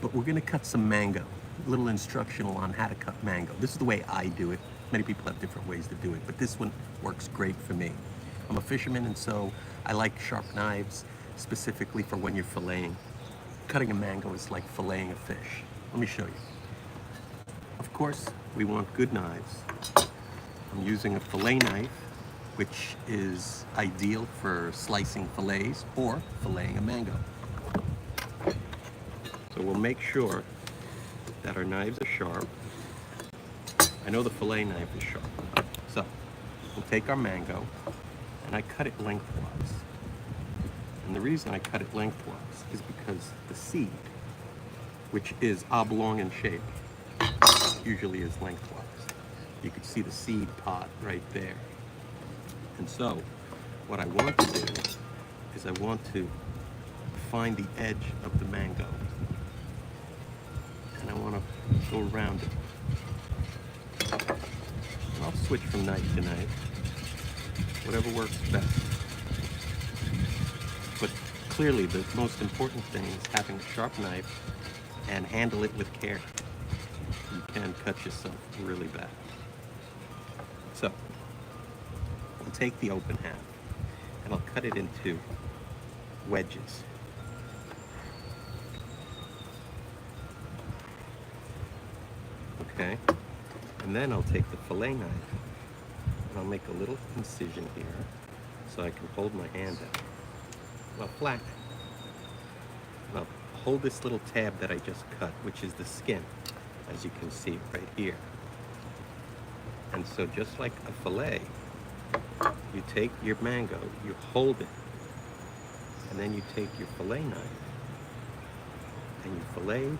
but we're gonna cut some mango. A little instructional on how to cut mango. This is the way I do it. Many people have different ways to do it, but this one works great for me. I'm a fisherman, and so I like sharp knives, specifically for when you're filleting. Cutting a mango is like filleting a fish. Let me show you. Of course, we want good knives. I'm using a fillet knife, which is ideal for slicing fillets or filleting a mango. So we'll make sure that our knives are sharp. I know the fillet knife is sharp. So we'll take our mango, and I cut it lengthwise. And the reason I cut it lengthwise is because the seed, which is oblong in shape, usually is lengthwise. You can see the seed pod right there. And so what I want to do is I want to find the edge of the mango, and I want to go around it. And I'll switch from knife to knife, whatever works best. But clearly the most important thing is having a sharp knife and handle it with care. You can cut yourself really bad. So I'll take the open half and I'll cut it into wedges. Okay, and then I'll take the fillet knife and I'll make a little incision here so I can hold my hand out. Well, flat. And I'll hold this little tab that I just cut, which is the skin, as you can see right here. And so just like a fillet, you take your mango, you hold it, and then you take your fillet knife and you fillet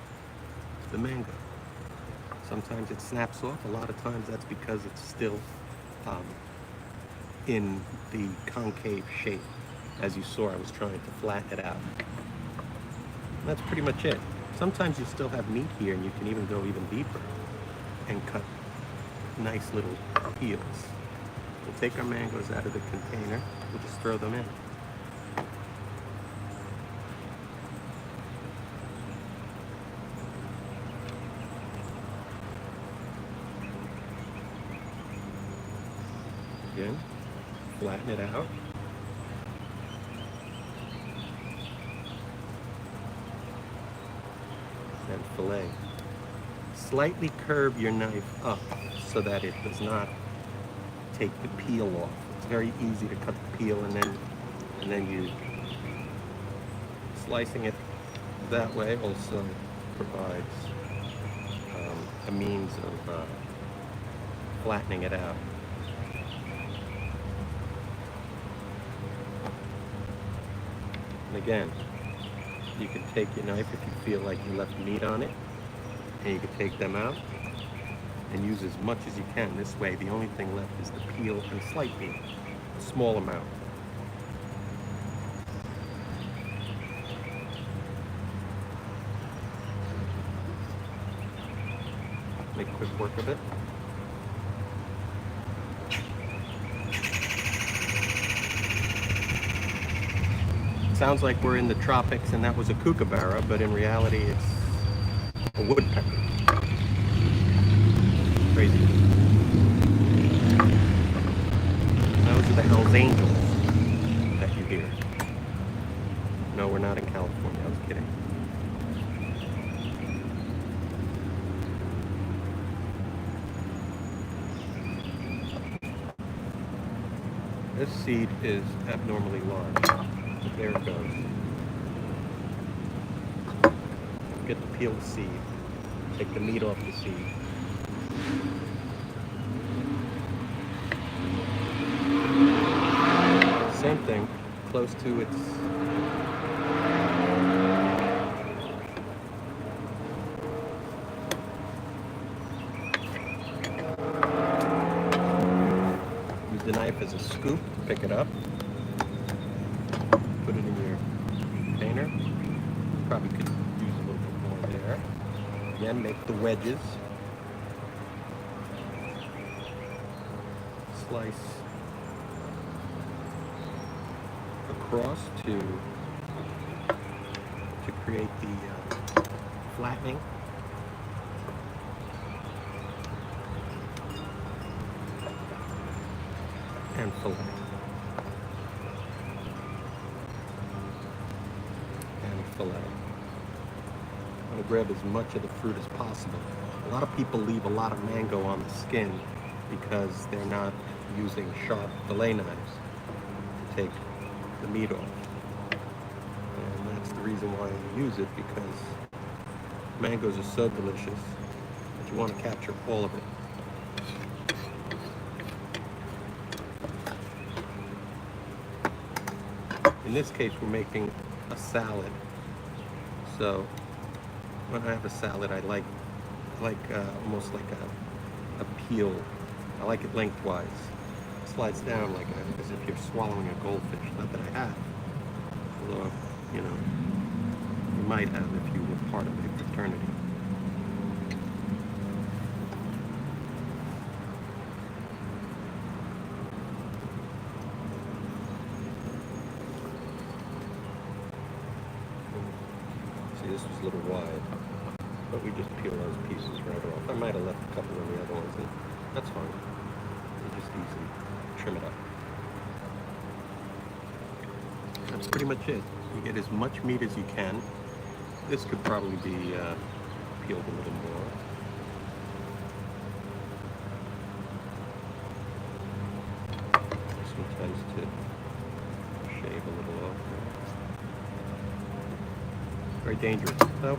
the mango. Sometimes it snaps off. A lot of times that's because it's still in the concave shape. As you saw, I was trying to flatten it out. And that's pretty much it. Sometimes you still have meat here, and you can even go even deeper and cut nice little peels. We'll take our mangoes out of the container. We'll just throw them in. Again, flatten it out. And fillet. Slightly curve your knife up so that it does not take the peel off. It's very easy to cut the peel, and then you slicing it that way also provides a means of flattening it out. And again, you can take your knife if you feel like you left meat on it, and you can take them out and use as much as you can. This way, the only thing left is the peel and slight meat, a small amount. Make quick work of it. Sounds like we're in the tropics and that was a kookaburra, but in reality it's a woodpecker. Crazy. Those are the Hells Angels that you hear. No, we're not in California, I was kidding. This seed is abnormally large. There it goes. Get to peel the seed. Take the meat off the seed. Same thing, close to its use the knife as a scoop to pick it up. Put it in your container. Probably could use a little bit more there. Again, make the wedges. Slice across to create the flattening. And fillet. And fillet. I'm going to grab as much of the fruit as possible. A lot of people leave a lot of mango on the skin because they're not using sharp fillet knives to take the meat off. And that's the reason why I use it, because mangoes are so delicious that you want to capture all of it. In this case, we're making a salad. So when I have a salad, I like almost like a peel. I like it lengthwise. It slides down like as if you're swallowing a goldfish. Not that I have, although you know you might have if you were part of a fraternity. See, this was a little wide, but we just peel those pieces right off. I might have left a couple of the other ones in. That's fine. You just easily trim it up. That's pretty much it. You get as much meat as you can. This could probably be peeled a little more. This one tends to shave a little off. Very dangerous. So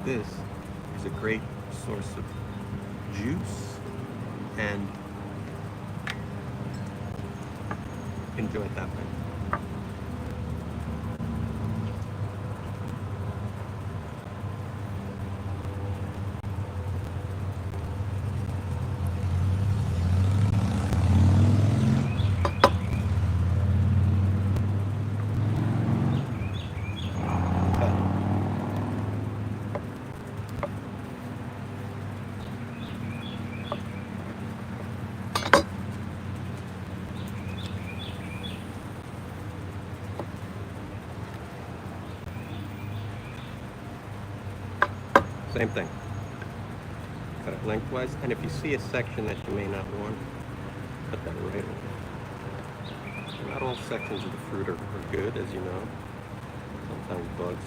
this is a great source of juice, and enjoy it that way. Same thing. Cut it lengthwise, and if you see a section that you may not want, cut that right away. Not all sections of the fruit are good, as you know. Sometimes bugs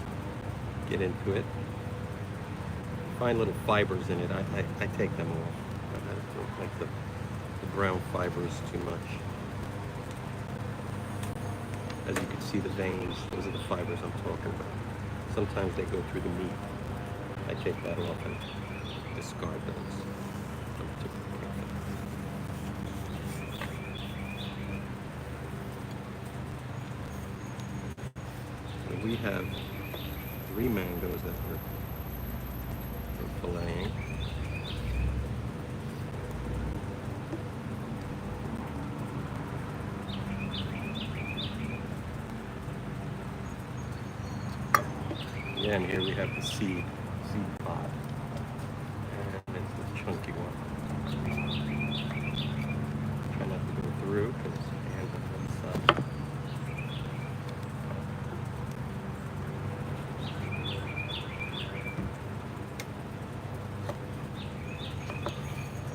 get into it. Find little fibers in it. I take them off. I don't like the brown fibers too much. As you can see, the veins, those are the fibers I'm talking about. Sometimes they go through the meat. I take that off and discard those. So we have 3 mangoes that we're filleting. Yeah, and here we have the seed pod. And it's the chunky one. Try not to go through because the hands are on the side.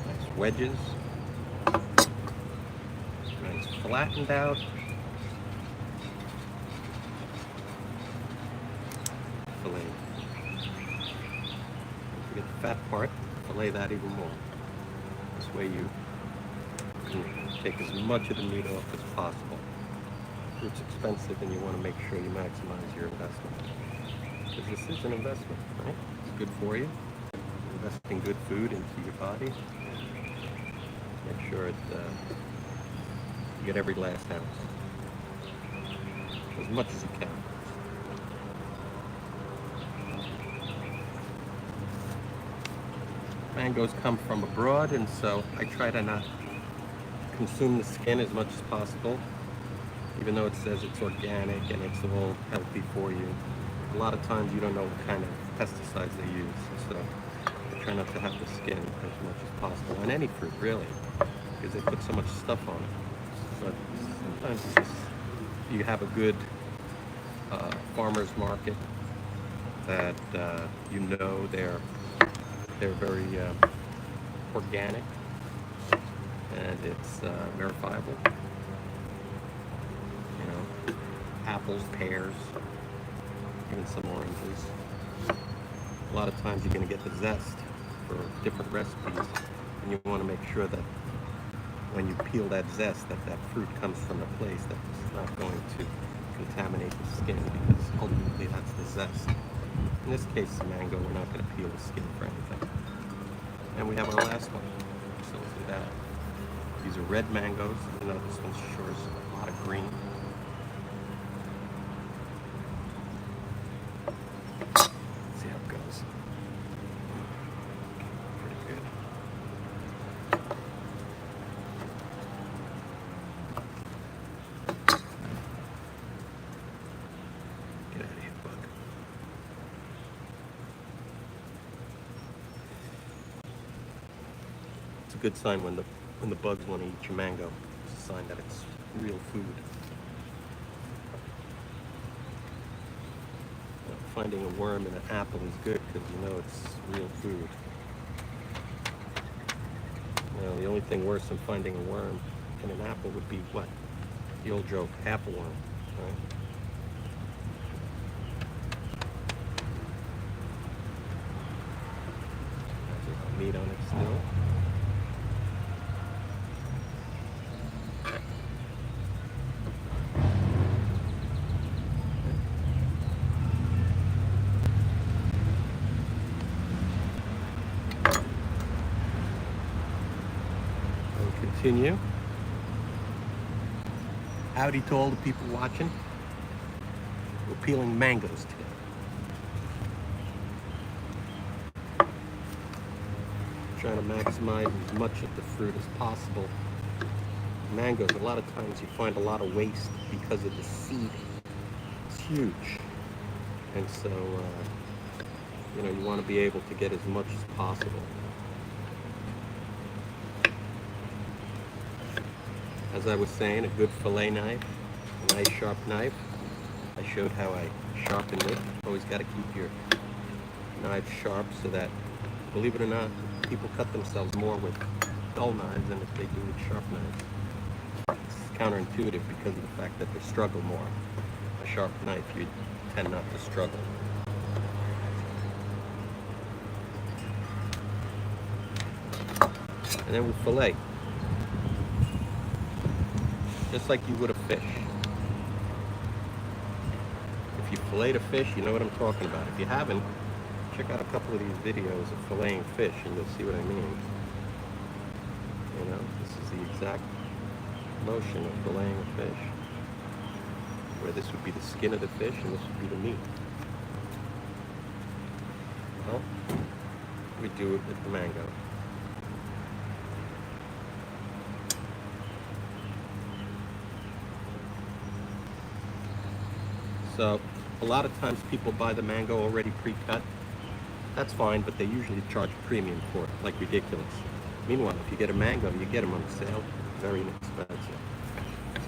Nice wedges. Nice flattened out. Fillet. Get the fat part, fillet that even more. This way you can take as much of the meat off as possible. Fruit's expensive and you want to make sure you maximize your investment. Because this is an investment, right? It's good for you. Investing good food into your body. Make sure you get every last ounce. As much as you can. Mangoes come from abroad, and so I try to not consume the skin as much as possible, even though it says it's organic and it's all healthy for you. A lot of times you don't know what kind of pesticides they use, so I try not to have the skin as much as possible, on any fruit really, because they put so much stuff on it. But sometimes it's just, you have a good farmer's market, that you know they're very organic, and it's verifiable. You know, apples, pears, even some oranges. A lot of times you're going to get the zest for different recipes, and you want to make sure that when you peel that zest, that fruit comes from a place that's not going to contaminate the skin, because ultimately that's the zest. In this case, the mango, we're not going to peel the skin for anything. And we have our last one. So we'll do that. These are red mangoes. You know, this one shows a lot of green. Let's see how it goes. Pretty good. Get out of here, bug. It's a good sign when the bugs want to eat your mango. It's a sign that it's real food. Finding a worm in an apple is good because you know it's real food. You know, the only thing worse than finding a worm in an apple would be what? The old joke, apple worm, right? There's meat on it still. Continue. Howdy to all the people watching. We're peeling mangoes today. Trying to maximize as much of the fruit as possible. Mangoes, a lot of times you find a lot of waste because of the seed. It's huge. And so, you know, you want to be able to get as much as possible. As I was saying, a good fillet knife, a nice sharp knife. I showed how I sharpen it. Always got to keep your knife sharp so that, believe it or not, people cut themselves more with dull knives than if they do with sharp knives. It's counterintuitive because of the fact that they struggle more. A sharp knife, you tend not to struggle. And then we fillet. Just like you would a fish. If you fillet a fish, you know what I'm talking about. If you haven't, check out a couple of these videos of filleting fish and you'll see what I mean. You know, this is the exact motion of filleting a fish. Where this would be the skin of the fish and this would be the meat. Well, we do it with the mango. So a lot of times people buy the mango already pre-cut. That's fine, but they usually charge a premium for it, like ridiculous. Meanwhile, if you get a mango, you get them on sale, very inexpensive.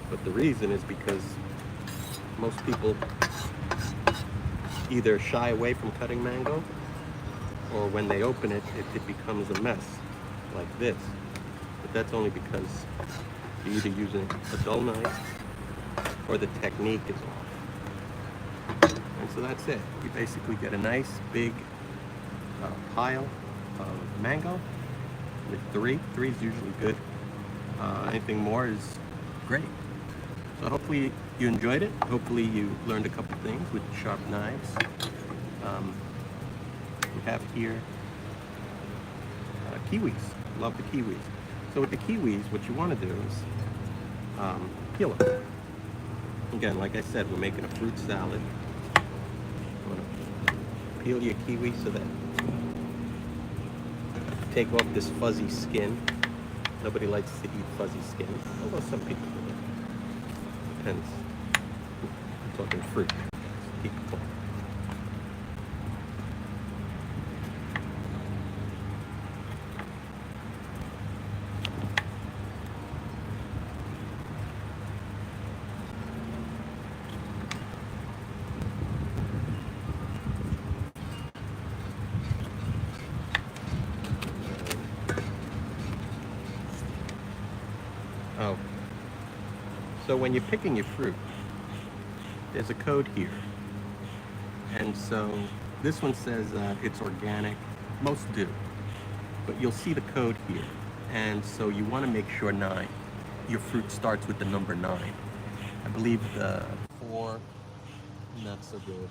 But the reason is because most people either shy away from cutting mango, or when they open it, it becomes a mess, like this. But that's only because you're either using a dull knife, or the technique is off. And so that's it. You basically get a nice big pile of mango with three. Three is usually good. Anything more is great. So hopefully you enjoyed it. Hopefully you learned a couple things with sharp knives. We have here kiwis. Love the kiwis. So with the kiwis, what you want to do is peel them. Again, like I said, we're making a fruit salad. You want to peel your kiwi so that take off this fuzzy skin. Nobody likes to eat fuzzy skin, although some people do. Depends. I'm talking fruit. Keep it cool. So when you're picking your fruit, there's a code here. And so this one says it's organic. Most do. But you'll see the code here. And so you want to make sure your fruit starts with the number 9. I believe the 4, not so good.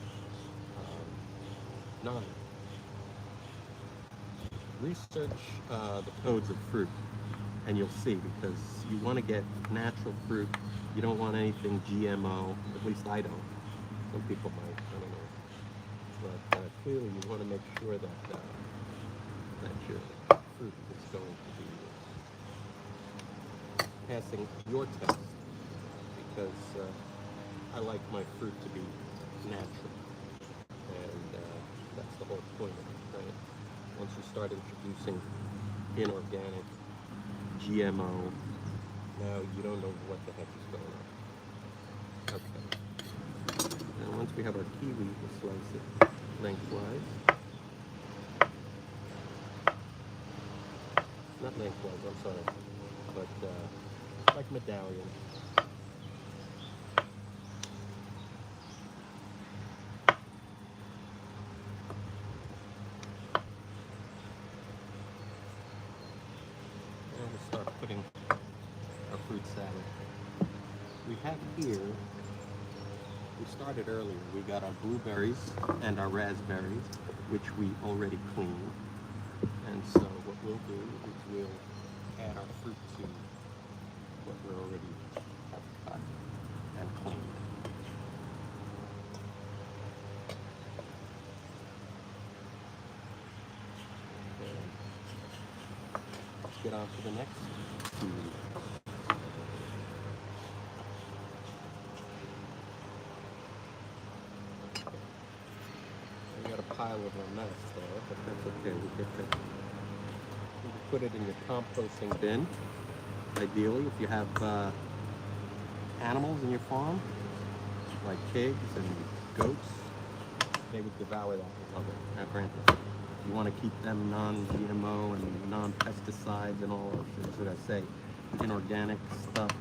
9. Research the codes of fruit, and you'll see, because you want to get natural fruit. You don't want anything GMO. At least I don't. Some people might. I don't know. But clearly, you want to make sure that that your fruit is going to be passing your test, because I like my fruit to be natural, and that's the whole point of it, right? Once you start introducing inorganic, GMO, now you don't know what the heck is going on. Okay. Now once we have our kiwi, we'll slice it lengthwise. Not lengthwise, I'm sorry, but like medallion. And we'll start putting our fruit salad. We have here, we started earlier, we got our blueberries and our raspberries, which we already cleaned. And so what we'll do is we'll add our fruit to what we already have cut and cleaned. And let's get on to the next food. We got a pile of our mess there, but that's okay. We get that. You can put it in your composting bin. Ideally, if you have animals in your farm, like pigs and goats, they would devour that and love it. Now, granted, if you want to keep them non-GMO and non-pesticides and all of things that I say, inorganic stuff,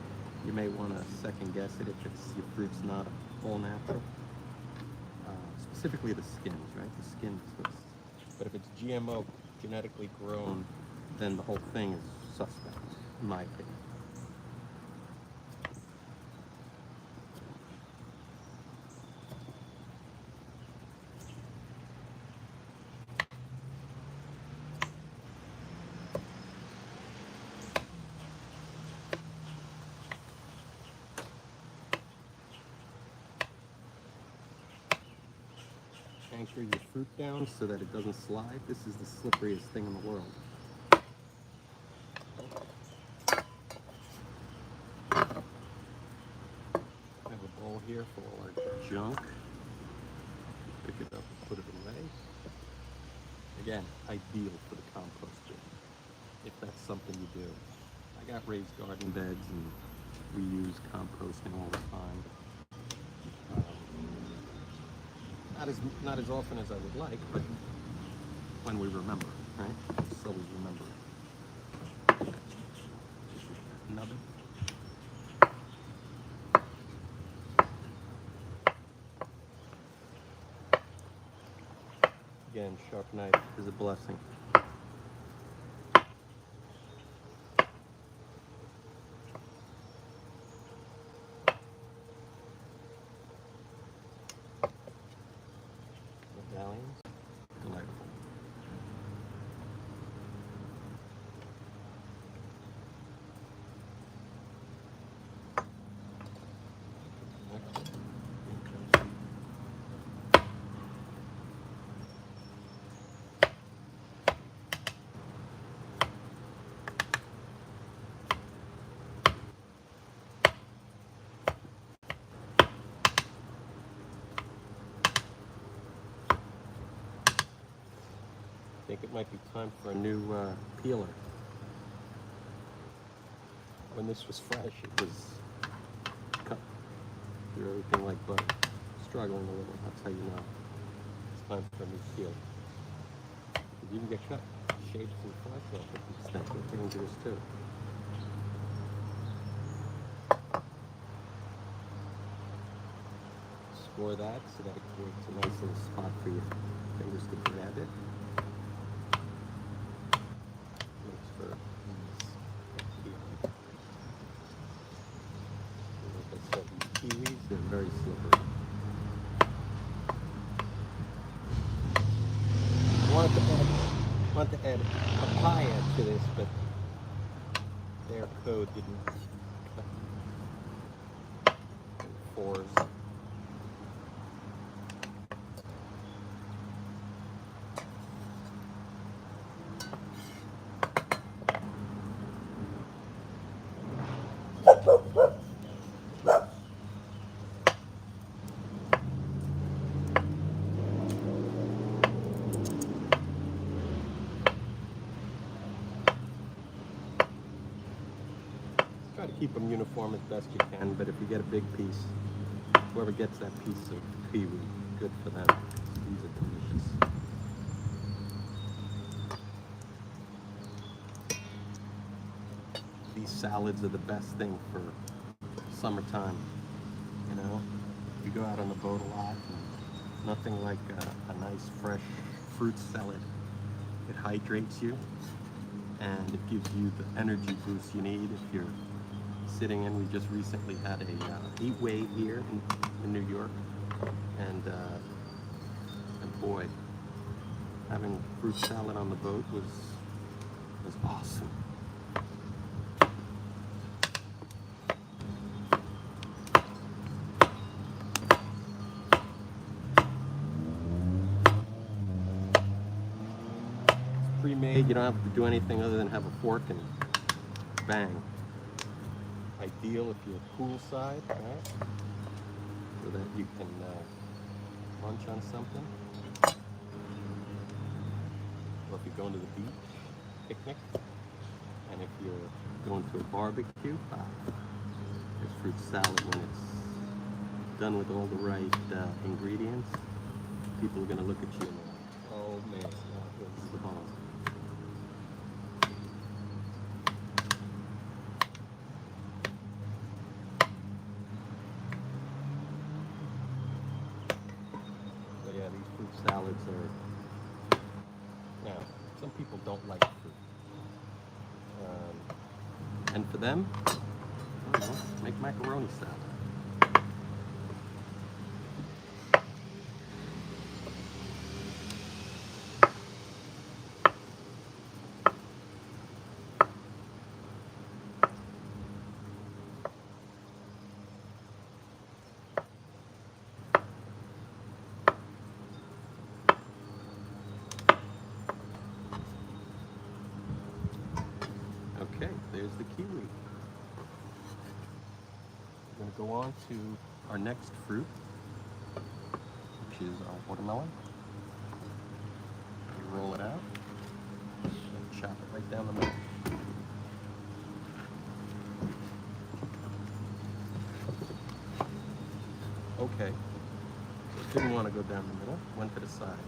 you may want to second guess it if your fruit's not all natural. Specifically the skins, right? The skins. But if it's GMO, genetically grown, then the whole thing is suspect, in my opinion. Anchor your fruit down so that it doesn't slide. This is the slipperiest thing in the world. I have a bowl here for all our junk. Pick it up and put it away. Again, ideal for the compost bin, if that's something you do. I got raised garden beds and we use composting all the time. Not as often as I would like, but when we remember, right? Just always remember. Nub it. Again, sharp knife is a blessing. Medallions, delightful. I think it might be time for a new peeler. When this was fresh, it was cut through everything like butter. Struggling a little, that's how you know it's time for a new peeler. You can get cut, shapes and flesh off it. It's dangerous too. for that, so that it creates a nice little spot for your fingers to grab it. Makes for ease. Like I said, these kiwis, they're very slippery. I wanted to add papaya to this, but their code didn't fours. Try to keep them uniform as best you can, but if you get a big piece, whoever gets that piece of kiwi, good for them. These are delicious. These salads are the best thing for summertime. You know, you go out on the boat a lot, and nothing like a nice fresh fruit salad. It hydrates you, and it gives you the energy boost you need if you're sitting in. We just recently had a heat wave here in New York, and boy, having fruit salad on the boat was awesome. It's pre-made. You don't have to do anything other than have a fork and bang. Ideal if you're poolside, right? So that you can munch on something. Or if you're going to the beach, picnic. And if you're going to a barbecue, this fruit salad, when it's done with all the right ingredients, people are going to look at you and go, oh man, this is the bomb. Yeah, these fruit salads are, now, some people don't like fruit. And for them, I don't know, make macaroni salad. Okay, there's the kiwi. We're going to go on to our next fruit, which is our watermelon. You roll it out and chop it right down the middle. Okay, didn't want to go down the middle, went to the side.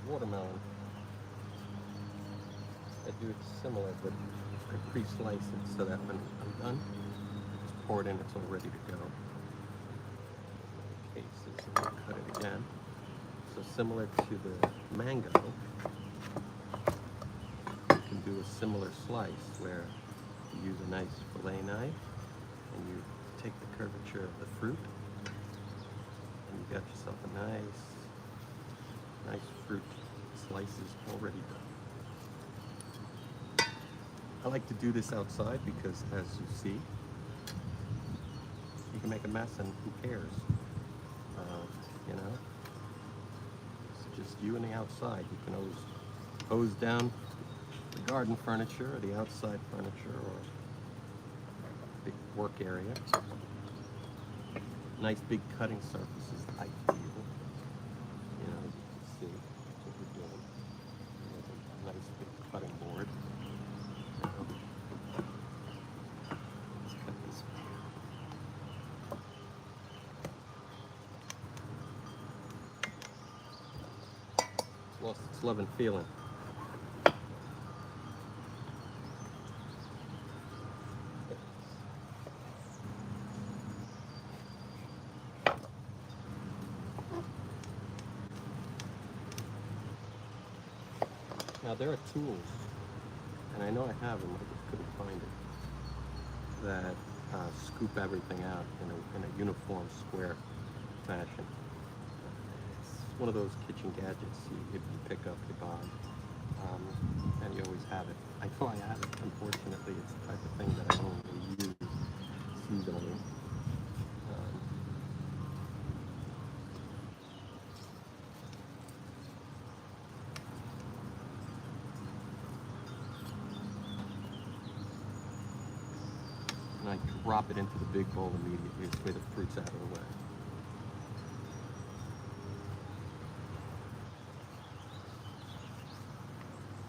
Watermelon. I do it similar, but I pre-slice it so that when I'm done, just pour it in, it's all ready to go. Cases, and I'll cut it again. So similar to the mango, you can do a similar slice where you use a nice fillet knife and you take the curvature of the fruit and you got yourself a nice fruit slices already done. I like to do this outside because, as you see, you can make a mess and who cares? You know, just you and the outside. You can always hose down the garden furniture or the outside furniture or big work area. Nice big cutting surfaces, I feel. You know, you can see what we're doing. A nice big cutting board. Let's cut this one. It's lost its love and feeling. Now there are tools, and I know I have them, I just couldn't find it, that scoop everything out in a uniform square fashion. It's one of those kitchen gadgets you pick up, you buy, and you always have it. I know I have it. Unfortunately, it's the type of thing that I only use seasonally. And I drop it into the big bowl immediately. This way the fruit's out of the way.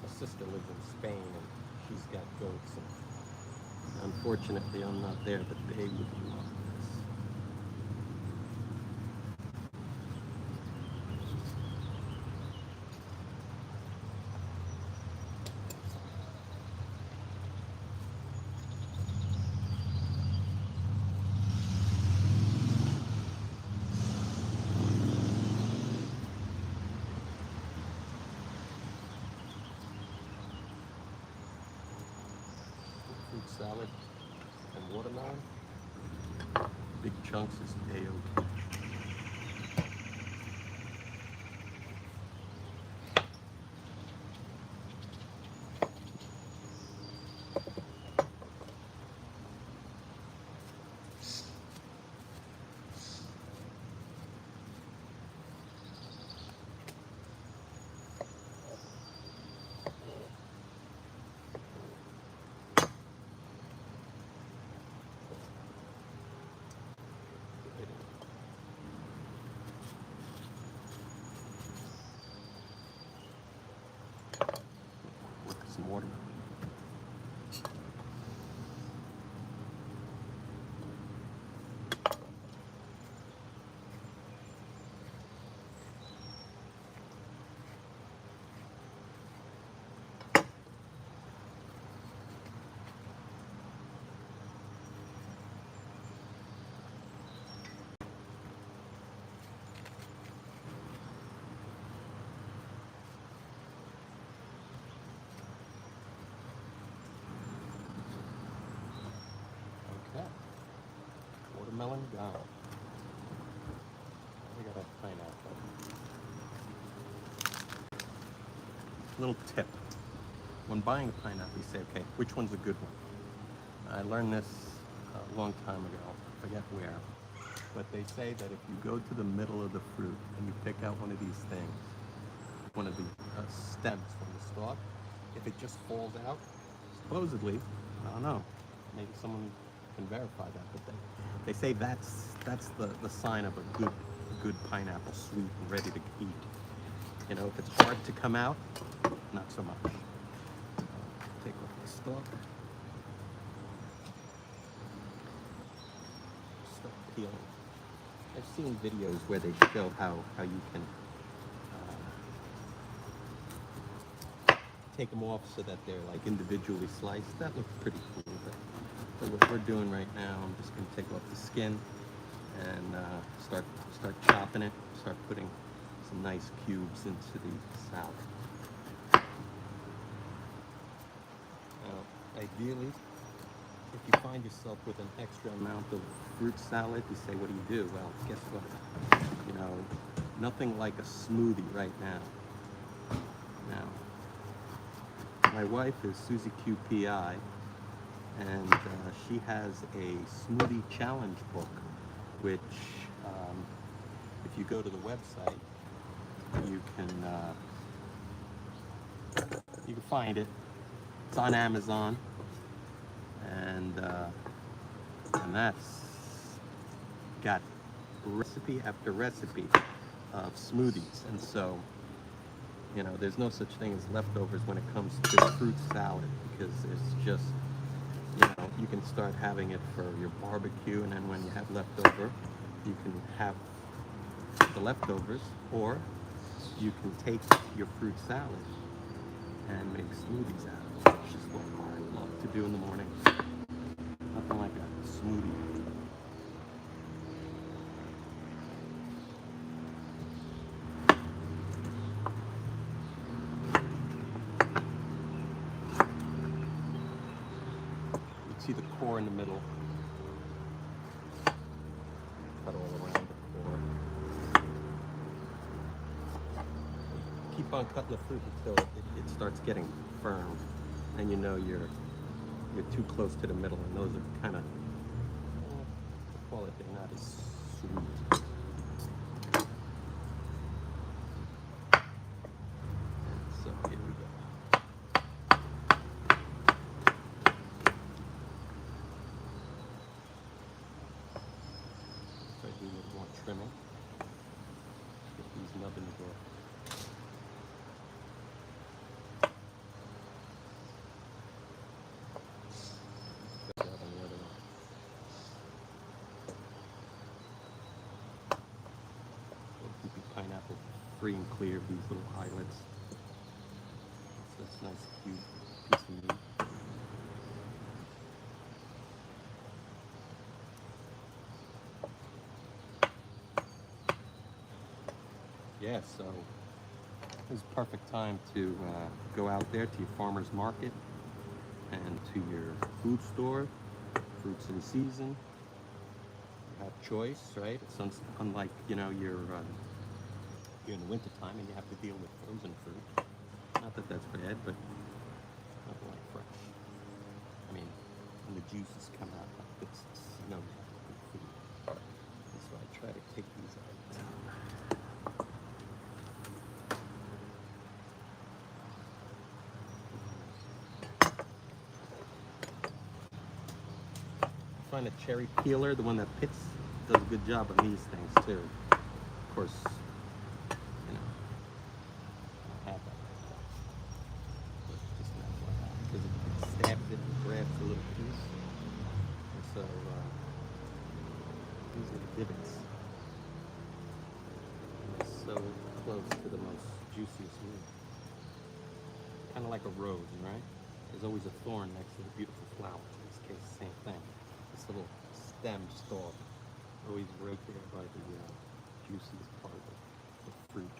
My sister lives in Spain and she's got goats. And unfortunately, I'm not there, but they would love this. Fruit salad and watermelon. Big chunks is A-OK. Some watermelon. Watermelon gone. We got a pineapple. Little tip. When buying a pineapple, you say, okay, which one's a good one? I learned this a long time ago, I forget where. But they say that if you go to the middle of the fruit and you pick out one of these things, one of the stems from the stalk, if it just falls out, supposedly, I don't know, maybe someone can verify that, but they say that's the sign of a good pineapple, sweet and ready to eat. You know, if it's hard to come out, not so much. Take off the stalk. Start peeling. I've seen videos where they show how you can take them off so that they're like individually sliced. That looks pretty cool. So what we're doing right now, I'm just going to take off the skin and start chopping it, start putting some nice cubes into the salad. Now, ideally, if you find yourself with an extra amount of fruit salad, you say, what do? Well, guess what? You know, nothing like a smoothie right now. My wife is Susie QPI, and she has a smoothie challenge book, which if you go to the website, you can find it. It's on Amazon, and that's got recipe after recipe of smoothies. And so, you know, there's no such thing as leftovers when it comes to fruit salad, because it's just, you know, you can start having it for your barbecue, and then when you have leftover, you can have the leftovers, or you can take your fruit salad and make smoothies out of it, which is what I love to do in the morning. Nothing like a smoothie. You see the core in the middle. Cut all around the core. Keep on cutting the fruit until it starts getting firm, and you know you're too close to the middle, and those are kind of, call it, they're not as sweet. So here we go. Try to do a little more trimming. Get these nubbins off. Got that on the other one. Keep your pineapple free and clear of these little islets. So it's a nice, cute piece of meat. Yeah, so this is a perfect time to go out there to your farmer's market and to your food store. Fruits in season. You have choice, right? It's unlike, you know, you're in the winter time and you have to deal with frozen fruit. Not that that's bad, but nothing like fresh. I mean, when the juices come out like this, it's no good food. And so I try to take these out. Find a cherry peeler, the one that pits, does a good job on these things too. Of course, you know, I don't have that right now. But just an FYI, because it stabs it and grabs a little piece. And so these are the divots. And they're so close to the most juiciest meat. Kind of like a rose, right? There's always a thorn next to the beautiful flower. In this case, same thing. This little stem stalk, always right there by the juiciest part of the fruit.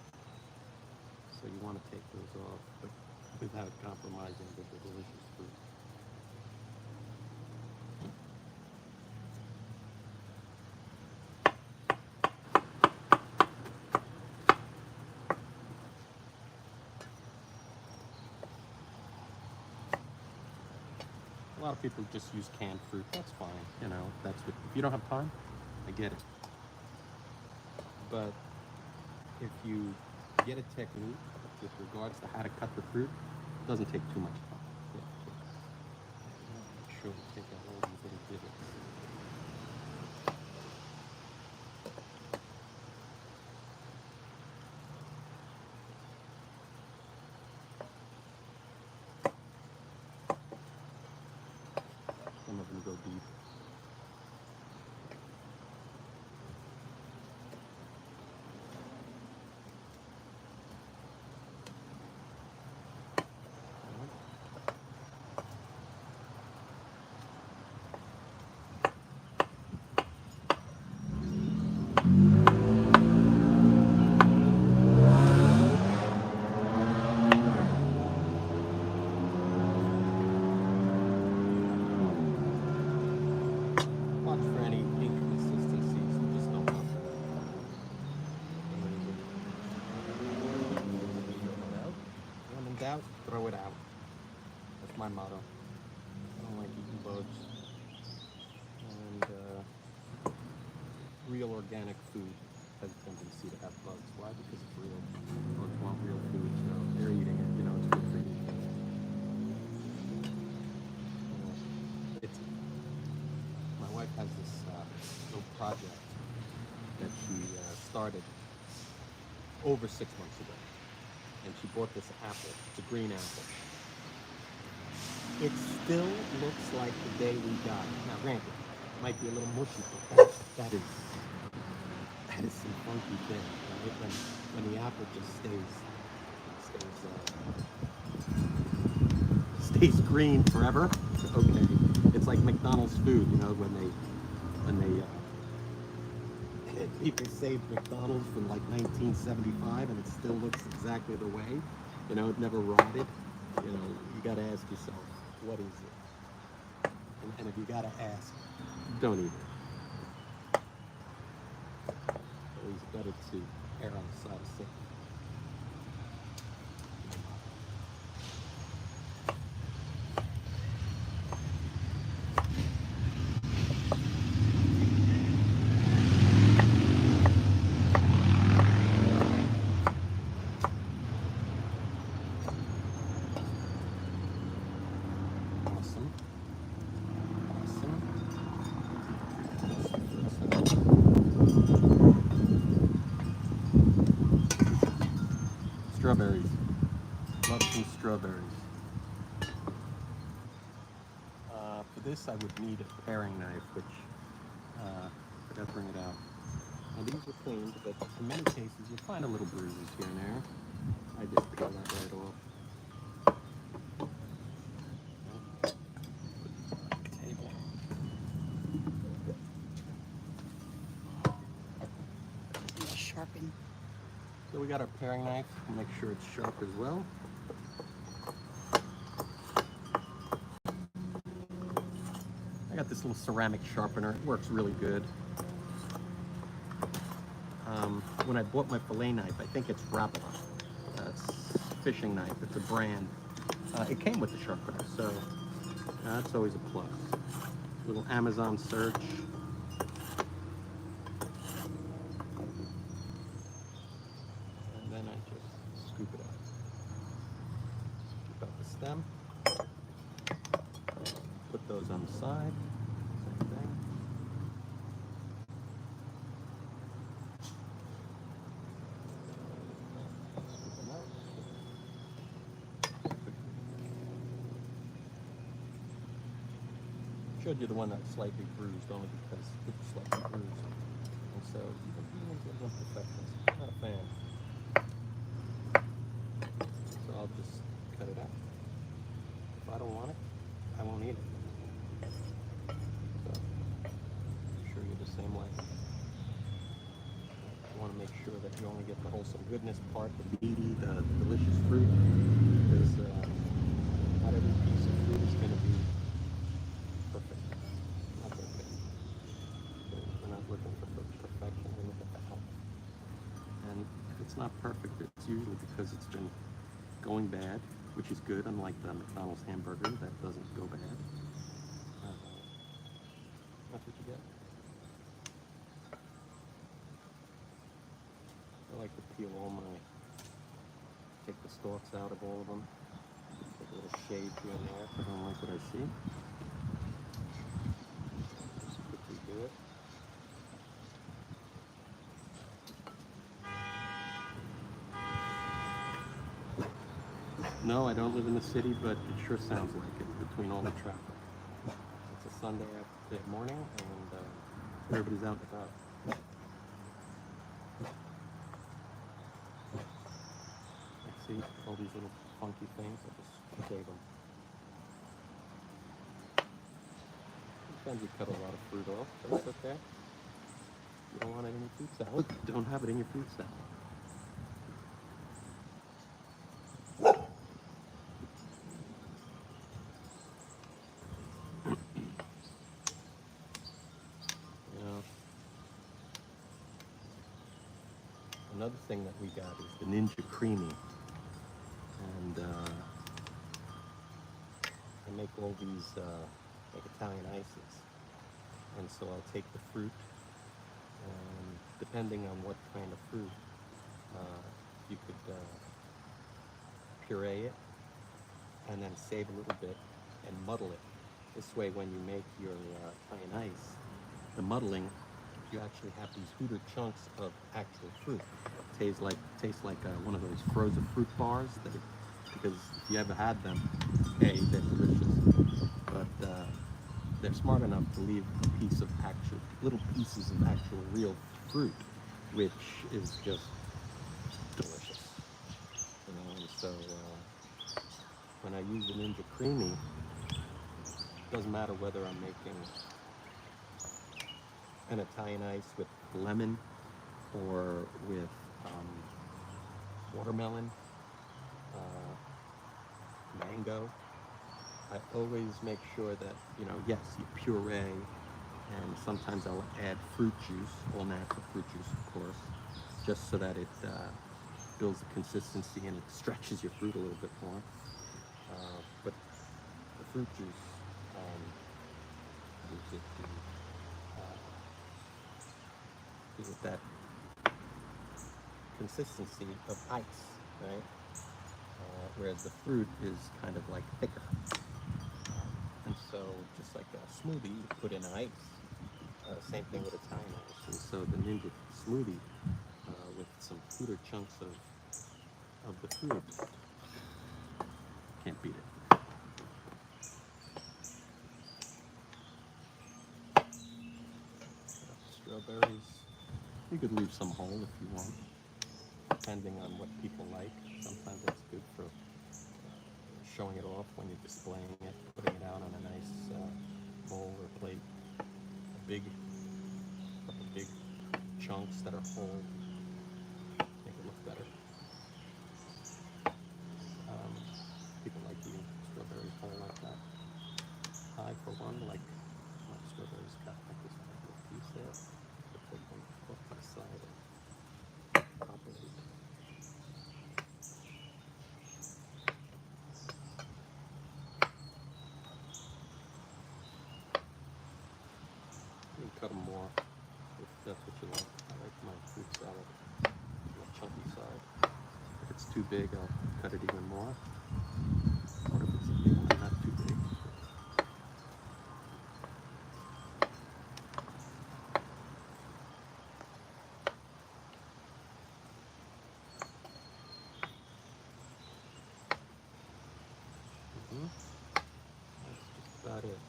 So you want to take those off, but without compromising the delicious fruit. A lot of people just use canned fruit. That's fine, you know. That's what, if you don't have time, I get it. But if you get a technique with regards to how to cut the fruit, it doesn't take too much time. Yeah, make sure to take out all these little divots. Some of them go deep. Watch for any inconsistencies. You just don't want them. When in doubt, throw it out. That's my motto. I don't like eating bugs. And real organic food has a tendency to have bugs. Why? Because it's real. Bugs want real food, so they're eating it. You know, it's good for you. It's my wife has this little project that she started over 6 months ago, and she bought this apple. It's a green apple. It still looks like the day we got it. Now, granted, it might be a little mushy, but that is some funky thing, right? When the apple just stays green forever. Okay, it's like McDonald's food, you know, when they people saved McDonald's from like 1975 and it still looks exactly the way, you know, it never rotted. You know, you got to ask yourself, what is it? And if you got to ask, don't eat it. Always better to err on the side of safety. Awesome. Strawberries. Love some strawberries. For this, I would need a paring knife, which I forgot to bring it out. Now these are cleaned, but in many cases you'll find a little bruises here and there. I just peel that right off. Table. Sharpen. So we got our paring knife. Make sure it's sharp as well. I got this little ceramic sharpener. It works really good. When I bought my fillet knife, I think it's Rapala. It's a fishing knife. It's a brand. It came with the sharpener, so that's always a plus. Little Amazon search. And then I just scoop it out. Scoop out the stem. Put those on the side. Same thing. Scoop them out. Showed you the one that's slightly bruised only because it's slightly bruised. And so you can be a little imperfections. I'm not a fan. So I'll just cut it out. If I don't want it, I won't eat it. So I'm sure you're the same way. You want to make sure that you only get the wholesome goodness part, the meaty, the delicious fruit. Because not every piece of fruit is going to be perfect. That's okay. We're not looking for perfection, we're looking for health. And if it's not perfect, it's usually because it's been going bad, which is good, unlike the McDonald's hamburger that doesn't go bad. That's what you get. I like to peel take the stalks out of all of them. Take a little shade here and there if I don't like what I see. Just quickly do it. No, I don't live in the city, but it sure sounds like it between all the traffic. It's a Sunday morning, and everybody's out and about. See all these little funky things, I just shave them. Sometimes you cut a lot of fruit off, but it's okay. You don't want it in your fruit salad, don't have it in your fruit salad. Another thing that we got is the Ninja Creamy, and I make all these like Italian ices, and so I'll take the fruit and depending on what kind of fruit, you could puree it and then save a little bit and muddle it. This way, when you make your Thai and ice, the muddling, you actually have these hooter chunks of actual fruit. Tastes like one of those frozen fruit bars. Because if you ever had them, A, they're delicious, but they're smart enough to leave little pieces of actual real fruit, which is just delicious. You know, and so when I use the Ninja Creamy, it doesn't matter whether I'm making an Italian ice with lemon or with watermelon, mango. I always make sure that, yes, you puree, and sometimes I'll add fruit juice, all natural fruit juice, of course, just so that it builds the consistency and it stretches your fruit a little bit more. But the fruit juice gives it that consistency of ice, right? Whereas the fruit is kind of like thicker. And so just like a smoothie, you put in ice. Same thing with Italian ice. And so the Ninja smoothie with some hooter chunks of the fruit, can't beat it. Strawberries, you could leave some whole if you want, depending on what people like. Sometimes it's good for showing it off when you're displaying it, putting it out on a nice bowl or plate. Couple big chunks that are whole, make it look better. People like eating strawberries whole like that. I, for one, like my strawberries cut like this little piece there. To put them off to the side and properly. You can cut them more if that's what you like. I like my fruit salad on the chunky side. If it's too big, I'll cut it even more. Or if it's a big one, not too big. That's just about it.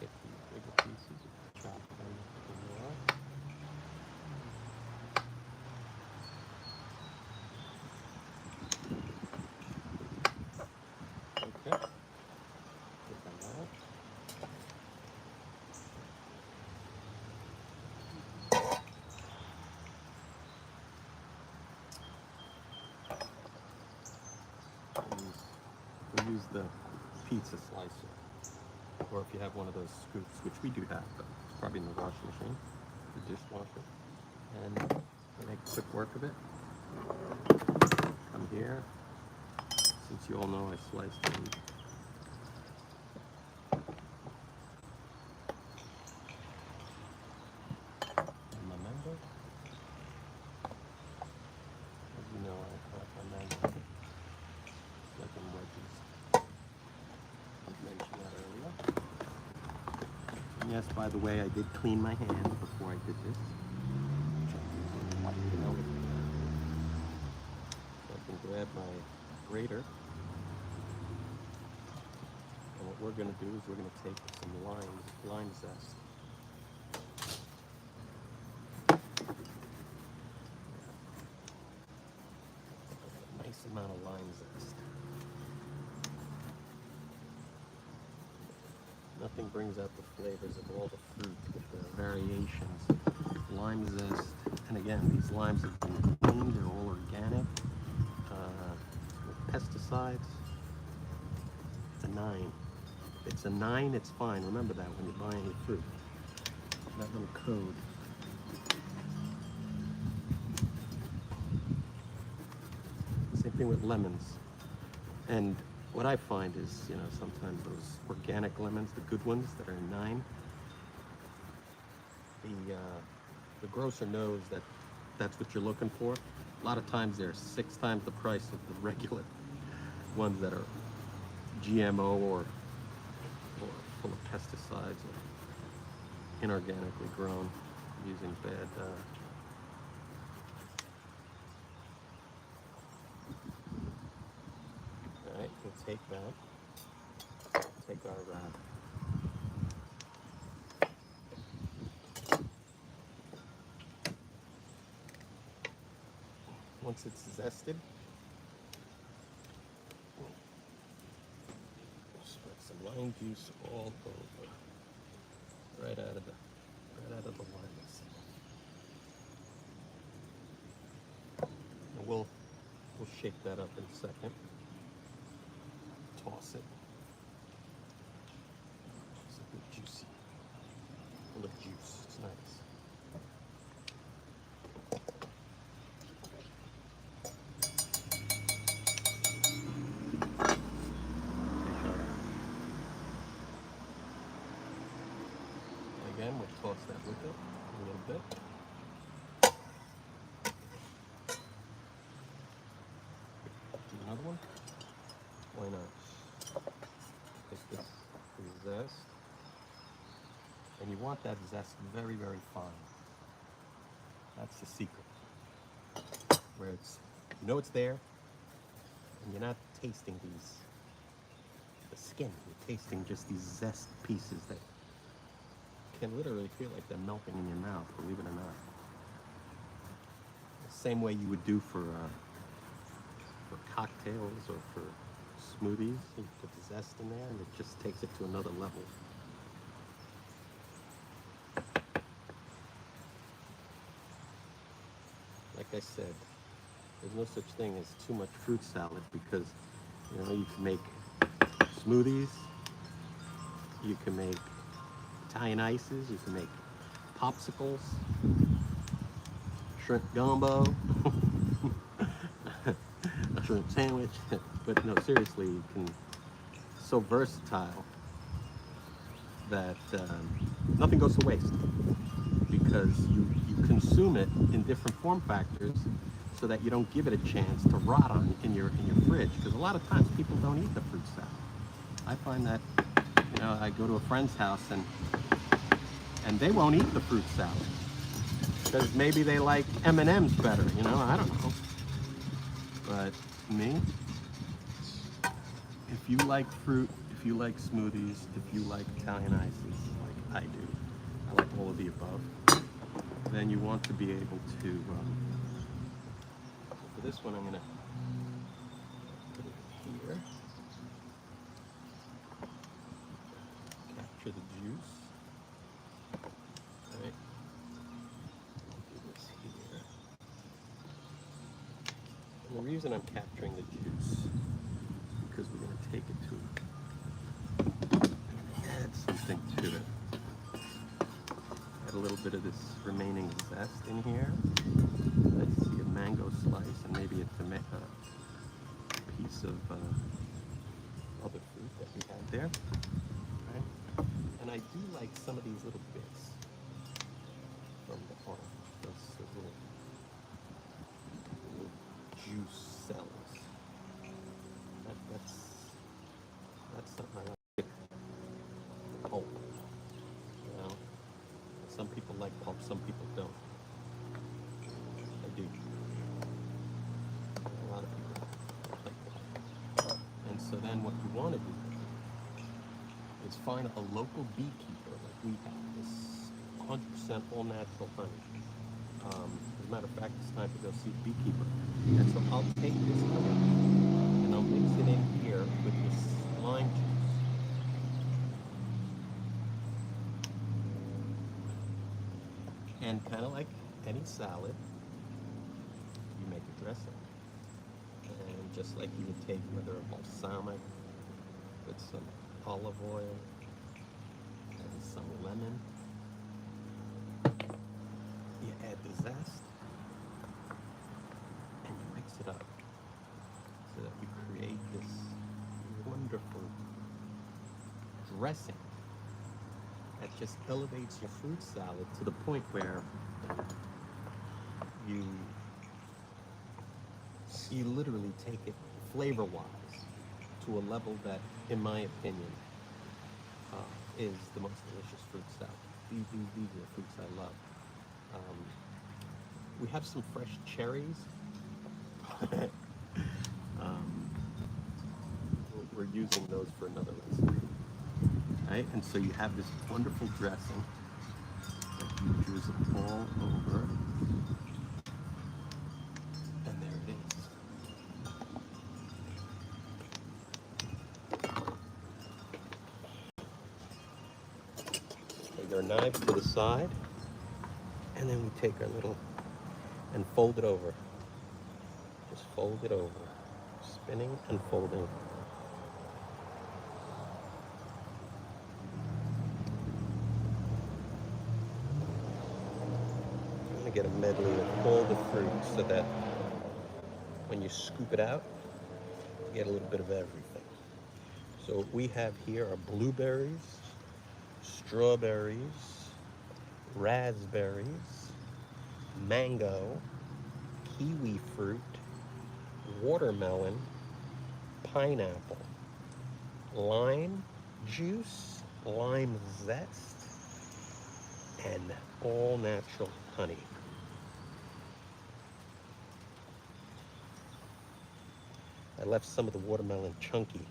Get these bigger pieces, chop them more. Okay, put them out. We'll use the pizza slicer, or if you have one of those scoops, which we do have, but it's probably in the washing machine, the dishwasher, and make quick work of it. Come here, since you all know I sliced them. And my mango, as you know, I cut my mango like in wedges. I mentioned that earlier. And yes, by the way, I did clean my hands before I did this. So I can grab my grater. And what we're going to do is we're going to take some lime zest. A nice amount of lime zest. Nothing brings out the flavors of all the fruit with the variations. Lime zest, and again, these limes have been cleaned, they're all organic, with pesticides. It's a 9. If it's a 9, it's fine. Remember that when you're buying your fruit. That little code. Same thing with lemons. And what I find is, sometimes those organic lemons, the good ones that are 9, the grocer knows that that's what you're looking for. A lot of times they're 6 times the price of the regular ones that are GMO or full of pesticides or inorganically grown using bad. All right, we'll take that. Take our once it's zested, spread some lime juice all over, right out of the lime itself. And we'll shake that up in a second. Toss it. It's a bit juicy. Full of juice. It's nice. Again, we'll toss that with it a little bit. Do another one. Why not? Take this zest. And you want that zest very, very fine. That's the secret. Where it's, you know it's there, and you're not tasting the skin. You're tasting just these zest pieces that can literally feel like they're melting in your mouth, believe it or not. The same way you would do for cocktails or for smoothies. You put the zest in there and it just takes it to another level. Like I said, there's no such thing as too much fruit salad because, you know, you can make smoothies, you can make Italian ices, you can make popsicles, shrimp gumbo, a shrimp sandwich. But no, seriously, you can, it's so versatile that nothing goes to waste because you consume it in different form factors so that you don't give it a chance to rot on in your fridge, because a lot of times people don't eat the fruit salad. I find that, you know, I go to a friend's house and they won't eat the fruit salad because maybe they like M&Ms better, you know, I don't know. But me, if you like fruit, if you like smoothies, if you like Italian ices like I do, I like all of the above, then you want to be able to, for this one I'm going to put it here, capture the juice. All right. Do this here. And the reason I'm capturing the juice is because we're going to take it to add something to it. Add a little bit of this remaining zest in here. I see a mango slice and maybe a piece of other fruit that we had there. Right? And I do like some of these little bits from the farm. Those little juice cells. That's something I like. Pulp. You know, some people like pulp, some people don't. I do. A lot of people like pulp. And so then what you want to do is find a local beekeeper like we have. This 100% all natural honey. As a matter of fact, it's time to go see the beekeeper. And so I'll take this honey and I'll mix it in here with this lime juice. And kind of like any salad, you make a dressing. And just like you would take whether a balsamic with some olive oil and some lemon, you add the zest and you mix it up so that you create this wonderful dressing. that just elevates your fruit salad to the point where you you literally take it flavor-wise to a level that, in my opinion, is the most delicious fruit salad. These are the fruits I love. Um, we have some fresh cherries. um, we're using those for another recipe. Right? And so you have this wonderful dressing that you drizzle all over. And there it is. Take our knife to the side, and then we take our little and fold it over. Just fold it over. Spinning and folding. I'm gonna get a medley of all the fruits so that when you scoop it out, you get a little bit of everything. So what we have here are blueberries, strawberries, raspberries, mango, kiwi fruit, watermelon, pineapple, lime juice, lime zest, and all natural honey. I left some of the watermelon chunky.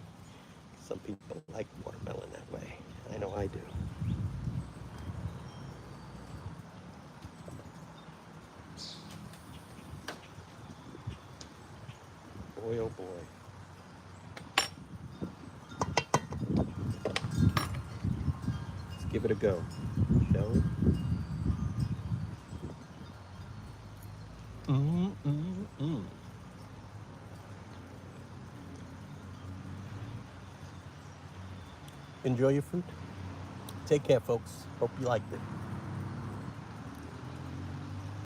Some people like watermelon that way. I know I do. Boy, oh boy. Let's give it a go, shall we? Enjoy your fruit. Take care, folks. Hope you liked it.